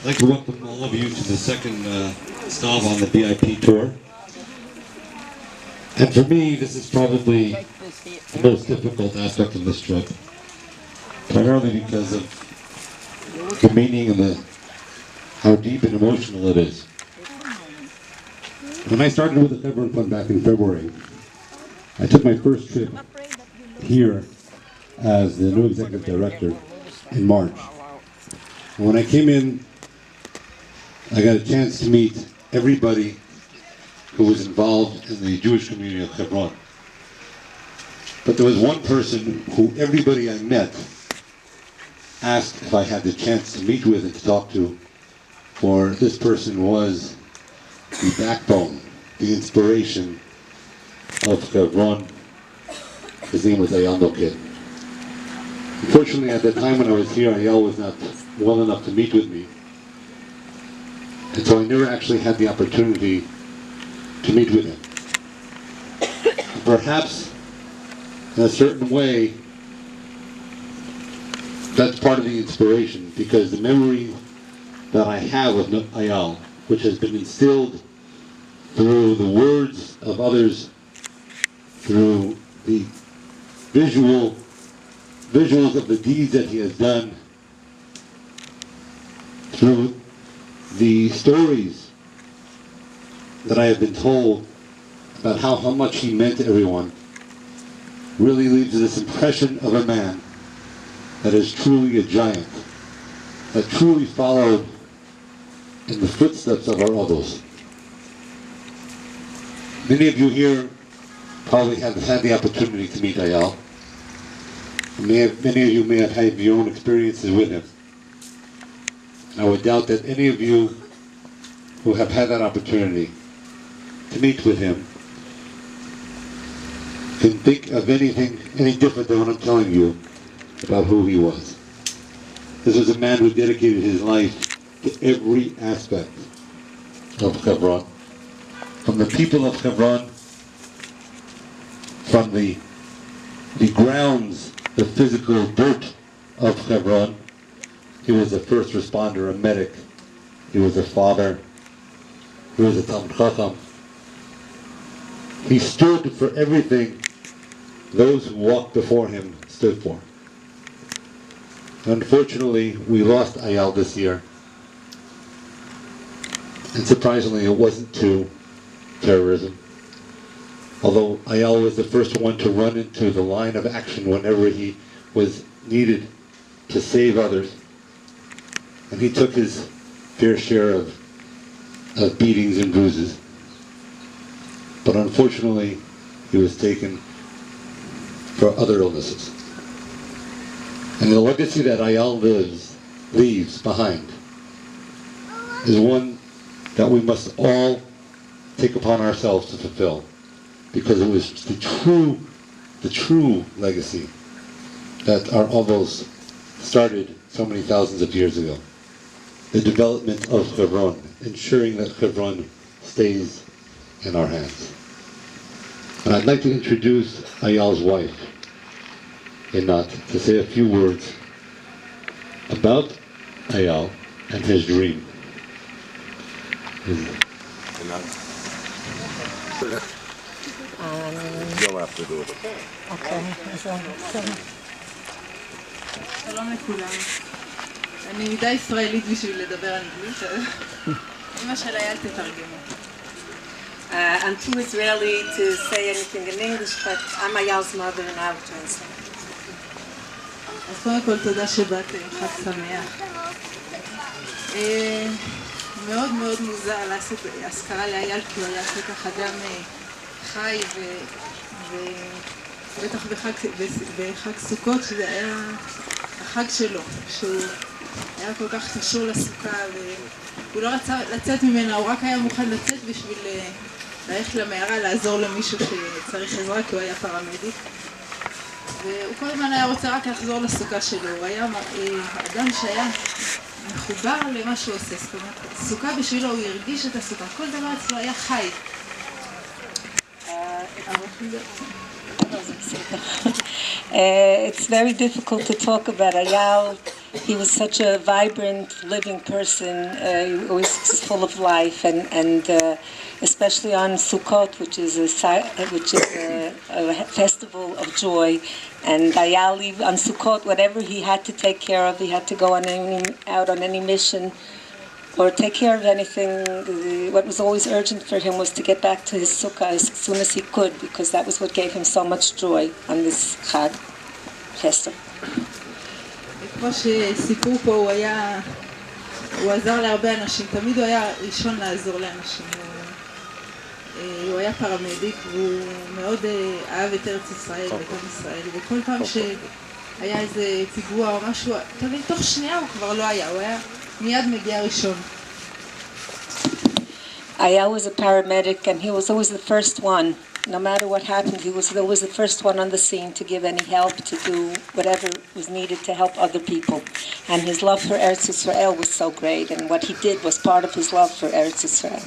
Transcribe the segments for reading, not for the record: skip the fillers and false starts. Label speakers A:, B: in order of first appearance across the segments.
A: I'd like to welcome all of you to the second stop on the VIP tour. And for me, this is probably the most difficult aspect of this trip, primarily because of the meaning and how deep and emotional it is. When I started with the Hebron Fund back in February, I took my first trip here as the new executive director in March. And when I came in, I got a chance to meet everybody who was involved in the Jewish community of Hebron. But there was one person who everybody I met asked if I had the chance to meet with and to talk to, for this person was the backbone, the inspiration of Hebron. His name was Ayal. Unfortunately, at the time when I was here, Ayal was not well enough to meet with me. And so I never actually had the opportunity to meet with him. And perhaps, in a certain way, that's part of the inspiration, because the memory that I have of Ayal, which has been instilled through the words of others, through the visuals of the deeds that he has done, through the stories that I have been told about how much he meant to everyone, really leaves this impression of a man that is truly a giant, that truly followed in the footsteps of our others. Many of you here probably have had the opportunity to meet Ayal. Many of you may have had your own experiences with him. And I would doubt that any of you who have had that opportunity to meet with him can think of anything any different than what I'm telling you about who he was. This was a man who dedicated his life to every aspect of Hebron. From the people of Hebron, from the grounds, the physical dirt of Hebron. He was a first responder, a medic. He was a father. He was a Talmid Chacham. He stood for everything those who walked before him stood for. Unfortunately, we lost Ayal this year. And surprisingly, it wasn't to terrorism. Although Ayal was the first one to run into the line of action whenever he was needed to save others. And he took his fair share of beatings and bruises. But unfortunately, he was taken for other illnesses. And the legacy that Ayal leaves behind is one that we must all take upon ourselves to fulfill, because it was the true legacy that our Avos started so many thousands of years ago. The development of Hebron, ensuring that Hebron stays in our hands. And I'd like to introduce Ayal's wife, Einat, to say a few words about Ayal and his dream.
B: You'll have to do it.
C: אוקיי, בסדר.
D: שלום לכולם. אני מדי ישראלית בשביל לדבר אנגלית, אז אמא של אייל תתרגמו.
C: I'm too Israeli to say anything in English, but I'm Ayal's mother and I'll translate.
D: אז קודם כל תודה שבאתם, חג שמח. מאוד מאוד מוזר לעשות אזכרה לאייל, כי הוא היה כל כך אדם חי, ובטח בחג סוכות, שזה היה החג שלו, שהוא היה כל כך קשור לסוכה, והוא לא רצה לצאת ממנה, הוא רק היה מוכן לצאת בשביל ללכת למערה, לעזור למישהו שצריך עזרה, כי הוא היה פרמדיק. והוא כל הזמן היה רוצה רק לחזור לסוכה שלו, הוא היה אדם שהיה מחובר למה שהוא עושה, זאת אומרת, סוכה בשבילו, הוא הרגיש את הסוכה, כל דבר אצלו היה חי.
C: It's very difficult to talk about Ayal he was such a vibrant, living person. He was full of life, and especially on Succot, which is a festival of joy. And Ayal, on Succot, whatever he had to take care of, he had to go out on any mission or take care of anything. What was always urgent for him was to get back to his sukkah as soon as he could, because that was what gave him so much joy on this Chag festival.
D: כמו שסיפרו פה, הוא עזר להרבה אנשים, תמיד הוא היה ראשון לעזור לאנשים. הוא היה פרמדיק והוא מאוד אהב את ארץ ישראל ואת עם ישראל, וכל פעם שהיה איזה פיגוע או משהו, תמיד תוך שנייה הוא כבר לא היה, הוא היה מיד מגיע ראשון.
C: Ayal was a paramedic, and he was always the first one. No matter what happened, he was always the first one on the scene to give any help, to do whatever was needed to help other people. And his love for Eretz Yisrael was so great, and what he did was part of his love for Eretz Yisrael.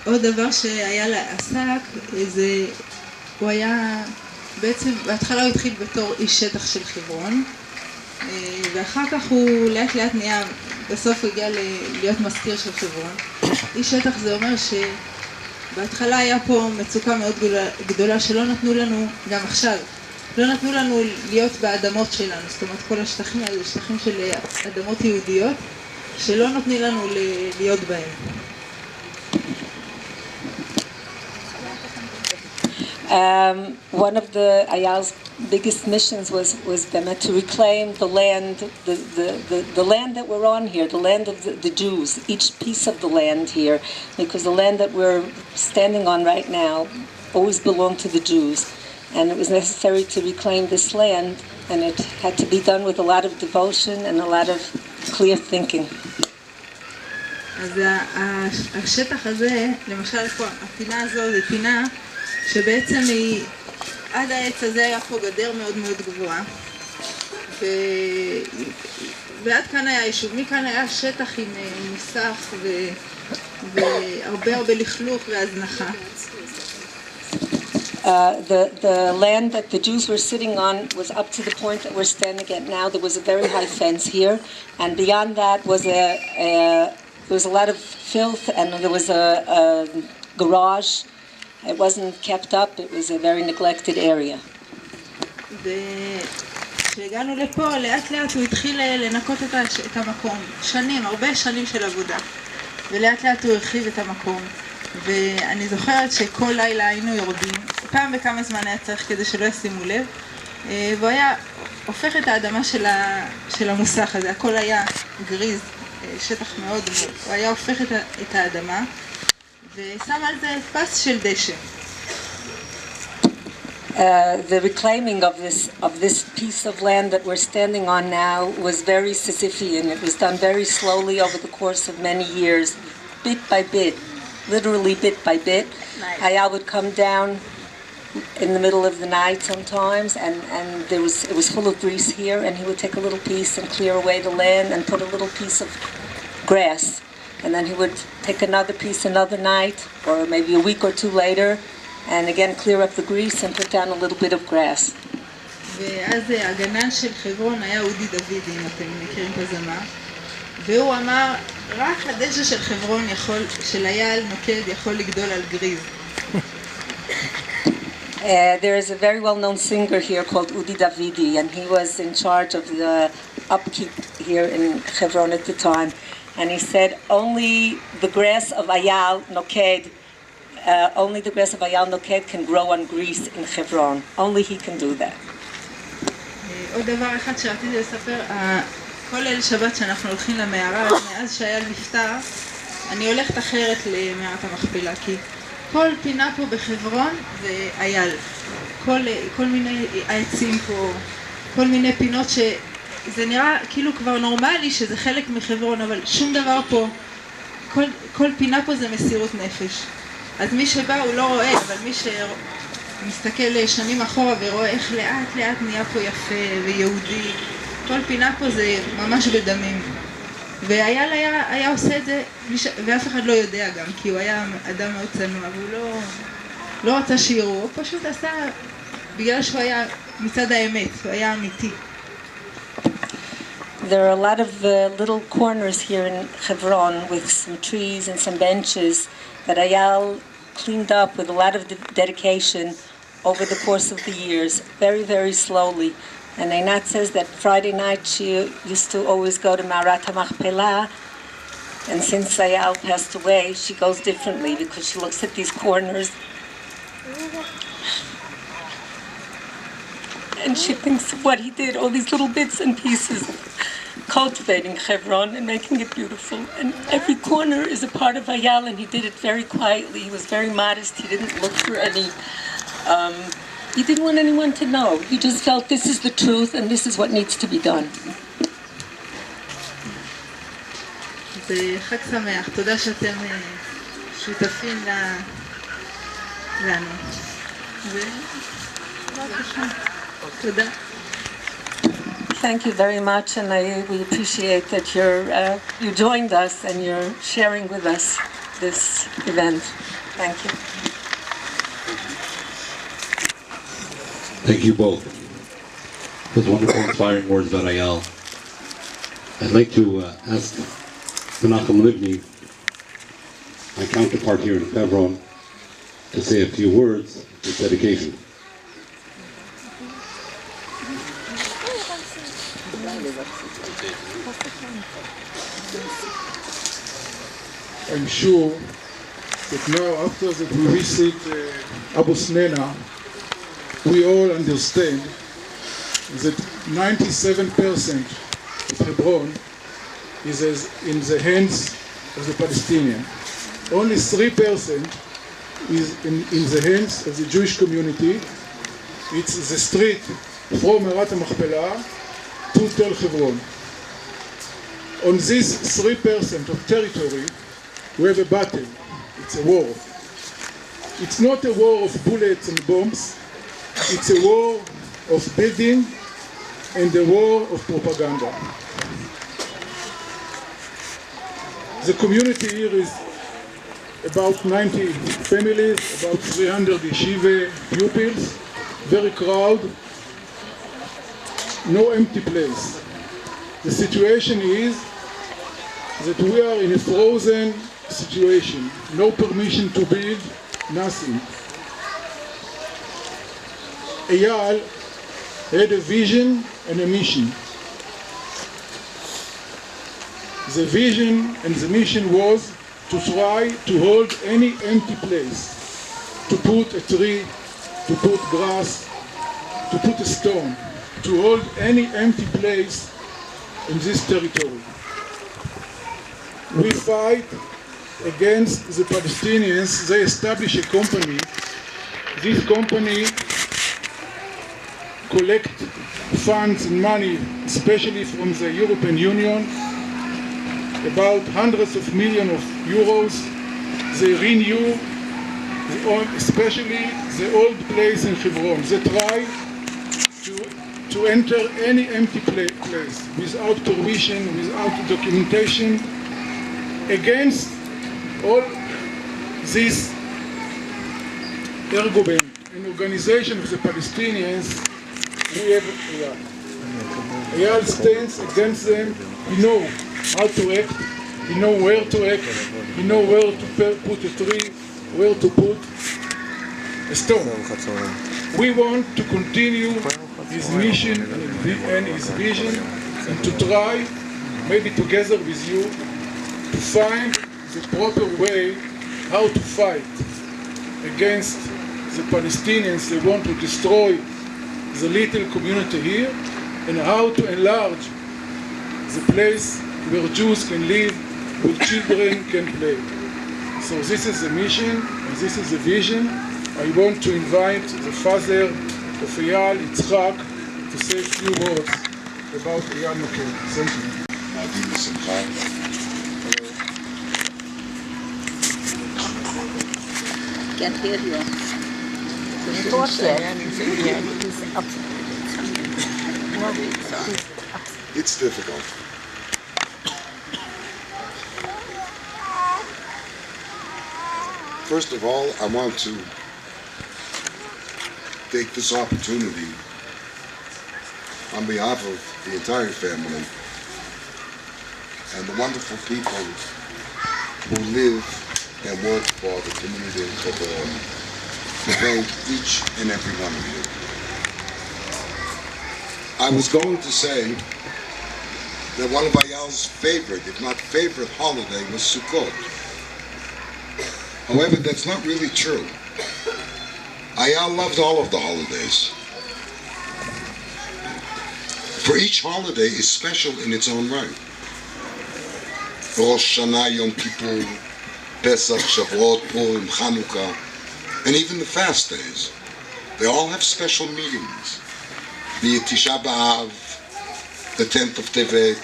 D: עוד דבר שאייל עסק, הוא היה, בעצם בהתחלה הוא התחיל בתור איש שטח של חברון, ואחר כך הוא לאט לאט נהיה, בסוף הוא הגיע להיות מזכיר של חברון. איש שטח זה אומר שבהתחלה היה פה מצוקה מאוד גדולה שלא נתנו לנו, גם עכשיו, לא נתנו לנו להיות באדמות שלנו, זאת אומרת כל השטחים האלה, שטחים של אדמות יהודיות, שלא נותנים לנו להיות בהם.
C: One of the Ayal's biggest missions was to reclaim the land, the land that we're on here, the land of the Jews, each piece of the land here, because the land that we're standing on right now always belonged to the Jews, and it was necessary to reclaim this land, and it had to be done with a lot of devotion and a lot of clear thinking.
D: אז השטח הזה, למשל פה, הפינה הזו זה פינה שבעצם עד העץ הזה היה פה גדר מאוד מאוד גבוהה, ועד כאן היה יישוב, מכאן היה שטח עם מוסך והרבה הרבה לכלוך והזנחה.
C: The land that the Jews were sitting on was up to the point that we're standing at now. There was a very high fence here, and beyond that was there was a lot of filth, and there was a garage. It wasn't kept up. It was a very neglected area.
D: וכשהגענו לפה, לאט לאט הוא התחיל לנקות את המקום. שנים, הרבה שנים של עבודה. ולאט לאט הוא הרחיב את המקום. ואני זוכרת שכל לילה היינו יורדים. פעם בכמה זמן היה צריך כדי שלא ישימו לב. והוא היה הופך את האדמה של המוסך הזה. הכל היה גריז, שטח מאוד גבוה. הוא היה הופך את האדמה. ושם על זה פס של דשא.
C: The reclaiming of this piece of land that we're standing on now was very Sisyphean. It was done very slowly over the course of many years, bit by bit, literally bit by bit. Ayal would come down in the middle of the night sometimes, and it was full of grease here, and he would take a little piece and clear away the land and put a little piece of grass. And then he would take another piece another night, or maybe a week or two later, and again clear up the grease and put down a little bit of grass.
D: ואז הגנן של חברון היה אודי דודי, אם אתם מכירים את הזמר, והוא אמר, רק הדשא של חברון של אייל נוקד יכול לגדול על גריז.
C: There is a very well-known singer here called Udi Davidi, and he was in charge of the upkeep here in Hebron at the time. And he said, only the grass of Ayal Noked can grow on grease in Hebron. Only he can do that.
D: עוד דבר אחד שרציתי לספר, כל ליל שבת שאנחנו הולכים למערה, מאז שאייל נפטר, אני הולכת אחרת למערת המכפלה, כי כל פינה פה בחברון זה אייל. כל מיני העצים פה, כל מיני פינות שזה נראה כאילו כבר נורמלי שזה חלק מחברון, אבל שום דבר פה, כל פינה פה זה מסירות נפש. אז מי שבא הוא לא רואה, אבל מי שמסתכל שנים אחורה ורואה איך לאט לאט נהיה פה יפה ויהודי, כל פינה פה זה ממש בדמים. ואייל היה עושה את זה, ואף אחד לא יודע גם, כי הוא היה אדם מאוד צנוע, והוא לא רצה שיראו, הוא פשוט עשה, בגלל שהוא היה מצד האמת, הוא היה אמיתי.
C: There are a lot of little corners here in Hebron with some trees and some benches that Ayal cleaned up with a lot of dedication over the course of the years, very, very slowly. And Einat says that Friday night she used to always go to Ma'arat HaMachpelah, and since Ayal passed away, she goes differently because she looks at these corners and she thinks of what he did, all these little bits and pieces, cultivating Hebron and making it beautiful. And every corner is a part of Ayal, and he did it very quietly. He was very modest. He didn't look for any, he didn't want anyone to know. He just felt this is the truth and this is what needs to be done.
D: זה חג שמח, תודה שאתם שותפים לנו. תודה.
C: Thank you very much, and we appreciate that you joined us and you're sharing with us this event. Thank you.
A: Thank you both. Those wonderful, inspiring words about Ayal. I'd like to ask Menachem Livni, my counterpart here in Hebron, to say a few words with dedication.
B: I'm sure that now, after that we visit Abu Snena, we all understand that 97% of Hebron is in the hands of the Palestinians. Only 3% is in the hands of the Jewish community. It's the street from Ma'arat HaMachpelah to Tel Hebron. On this 3% of territory, we have a battle. It's a war. It's not a war of bullets and bombs. It's a war of building and a war of propaganda. The community here is about 90 families, about 300 yeshiva pupils, very crowded, no empty place. The situation is that we are in a frozen situation, no permission to build, nothing. Ayal had a vision and a mission. The vision and the mission was to try to hold any empty place, to put a tree, to put grass, to put a stone, to hold any empty place in this territory. We fight against the Palestinians. They establish a company. This company collect funds and money, especially from the European Union, about hundreds of millions of euros. They renew, especially the old place in Hebron. They try to enter any empty place without permission, without documentation, against all this ergo an organization of the Palestinians. We have Ayal. Ayal stands against them. He knows how to act. He knows where to act. He knows where to put a tree, where to put a stone. We want to continue his mission and his vision, and to try, maybe together with you, to find the proper way how to fight against the Palestinians. They want to destroy the little community here, and how to enlarge the place where Jews can live, where children can play. So this is the mission, and this is the vision. I want to invite the father of Ayal, Yitzchak, to say a few words about Ayal Mokel. Thank you.
C: Can't hear you.
E: It's difficult. First of all, I want to take this opportunity on behalf of the entire family and the wonderful people who live and work for the community of Hebron. Thank each and every one of you. I was going to say that one of Ayal's favorite, if not favorite, holiday was Succot. However, that's not really true. Ayal loved all of the holidays. For each holiday is special in its own right. Rosh Hashanah, Yom Kippur, Pesach, Shavuot, Purim, Chanukah, and even the fast days. They all have special meanings. Be it Tisha B'Av, the 10th of Tevet,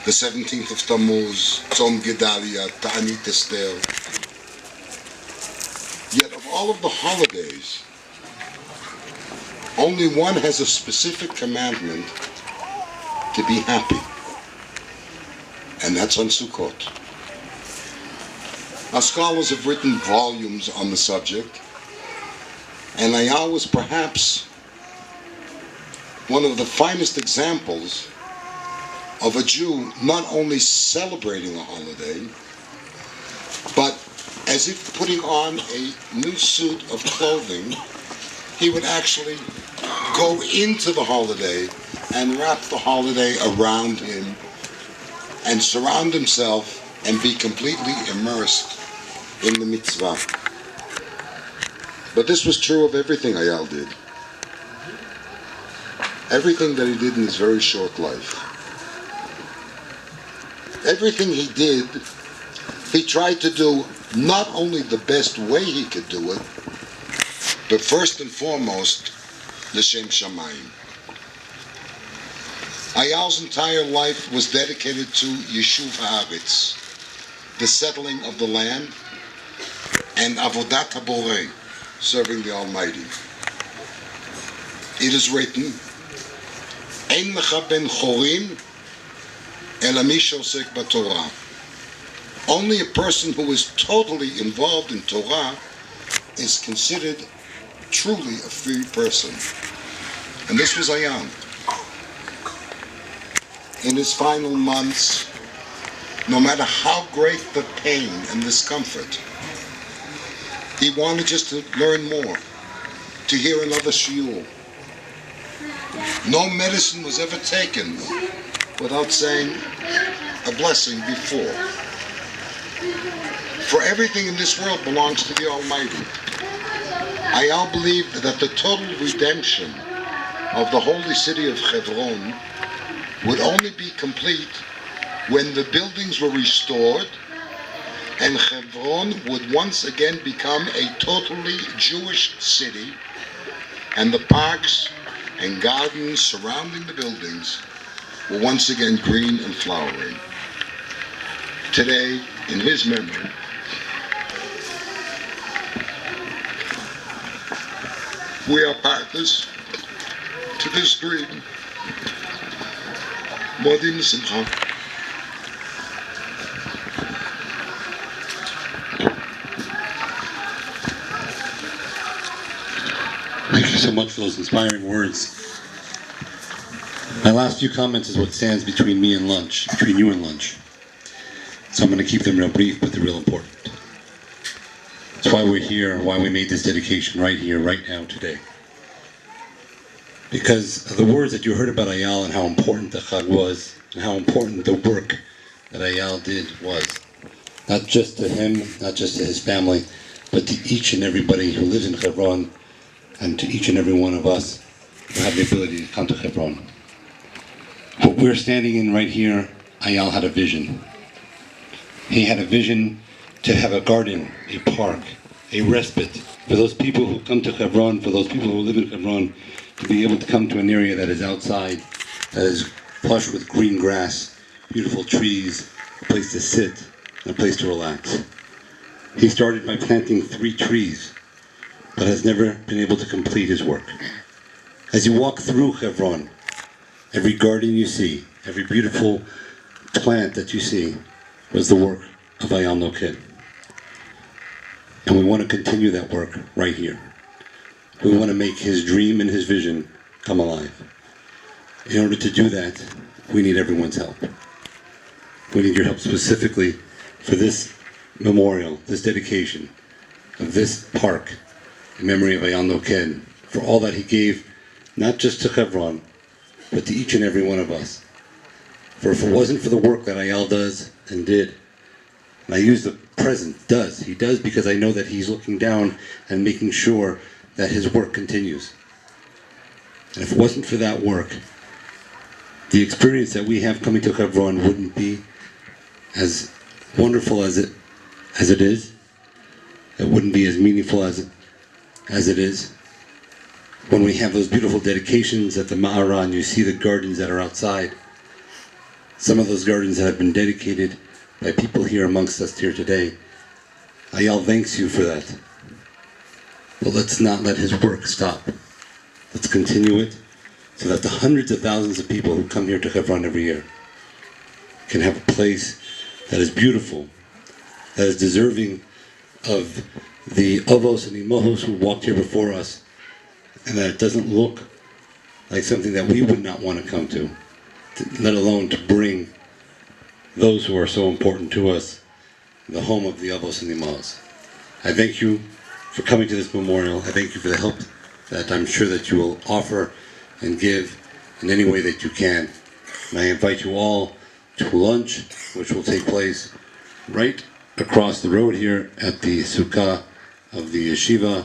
E: the 17th of Tammuz, Tzom Gedalia, Ta'anit Esther. Yet of all of the holidays, only one has a specific commandment to be happy, and that's on Sukkot. Our scholars have written volumes on the subject, and Ayal was perhaps one of the finest examples of a Jew not only celebrating a holiday, but as if putting on a new suit of clothing, he would actually go into the holiday and wrap the holiday around him and surround himself and be completely immersed in the mitzvah. But this was true of everything Ayal did. Everything that he did in his very short life. Everything he did, he tried to do not only the best way he could do it, but first and foremost, l'shem shamayim. Ayal's entire life was dedicated to Yeshuv Haaretz, the settling of the land, and Avodat HaBorei, serving the Almighty. It is written, Ein lecha ben chorin ela mi sheosek b'Torah. Only a person who is totally involved in Torah is considered truly a free person. And this was Ayal. In his final months, no matter how great the pain and discomfort, he wanted just to learn more, to hear another shiur. No medicine was ever taken without saying a blessing before. For everything in this world belongs to the Almighty. Ayal believed that the total redemption of the holy city of Hebron would only be complete when the buildings were restored and Hebron would once again become a totally Jewish city, and the parks and gardens surrounding the buildings were once again green and flowering. Today, in his memory, we are partners to this dream. Modim Simcha.
A: Thank you so much for those inspiring words. My last few comments is what stands between me and lunch, between you and lunch. So I'm going to keep them real brief, but they're real important. That's why we're here, why we made this dedication right here, right now, today. Because of the words that you heard about Ayal and how important the Chag was, and how important the work that Ayal did was. Not just to him, not just to his family, but to each and everybody who lives in Hebron, and to each and every one of us who have the ability to come to Hebron. What we're standing in right here, Ayal had a vision. He had a vision to have a garden, a park, a respite for those people who come to Hebron, for those people who live in Hebron, to be able to come to an area that is outside, that is plush with green grass, beautiful trees, a place to sit, and a place to relax. He started by planting 3 trees, but has never been able to complete his work. As you walk through Hebron, every garden you see, every beautiful plant that you see, was the work of Ayal Noked. And we want to continue that work right here. We want to make his dream and his vision come alive. In order to do that, we need everyone's help. we need your help specifically for this memorial, this dedication of this park in memory of Ayal Noked, for all that he gave, not just to Hebron, but to each and every one of us. For if it wasn't for the work that Ayal does and did, and I use the present, he does because I know that he's looking down and making sure that his work continues. And if it wasn't for that work, the experience that we have coming to Hebron wouldn't be as wonderful as it is. It wouldn't be as meaningful as it is. When we have those beautiful dedications at the Ma'ara and you see the gardens that are outside, some of those gardens that have been dedicated by people here amongst us here today, Ayal thanks you for that. But let's not let his work stop. Let's continue it so that the hundreds of thousands of people who come here to Hebron every year can have a place that is beautiful, that is deserving of the avos and imohos who walked here before us, and that it doesn't look like something that we would not want to come to, let alone to bring those who are so important to us, the home of the avos and imohos. I thank you for coming to this memorial. I thank you for the help that I'm sure that you will offer and give in any way that you can. And I invite you all to lunch, which will take place right across the road here at the Sukkah of the yeshiva